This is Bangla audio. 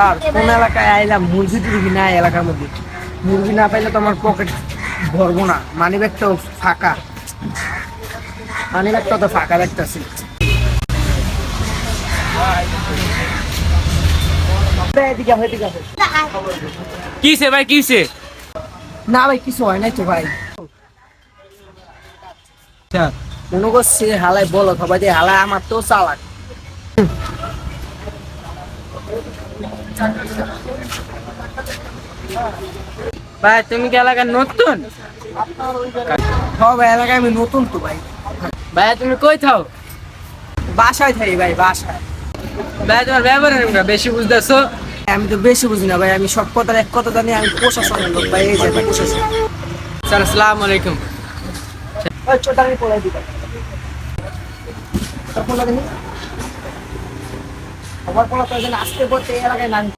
আর কোন এলাকায় আইলাম মুরগি টুরগি নাই এলাকার মধ্যে। মুরগি না পাইলে তো আমার পকেট ভরবো না, মানি ব্যাগটাও ফাঁকা, মানি ব্যাগটা তো ফাঁকা দেখতেছি। কিসে ভাই কিসে? না ভাই কিছু হয় নাই তো ভাই, মনে করছে হালাই বলো সবাই দিয়ে হালাই আমার তো চালাক। ভাই তুমি কি এলাকার নতুন? ভাই এলাকায় আমি নতুন তো ভাই। ভাই তুমি কই থাও? বাসায় থাকি ভাই, বাসায়। ভাই তোমার ব্যবহার বেশি বুঝতেছো। আমি তো বেশি বুঝি না ভাই, আমি সব কথার এক কথা জানি, আমি প্রশাসনের লোক ভাই, এই যে প্রশাসন। স্যার আসসালামু আলাইকুম। ওই ছোট আমি পড়াই দিই তখন আমার পড়া তো আসতে পড়তে এই এলাকায় নাম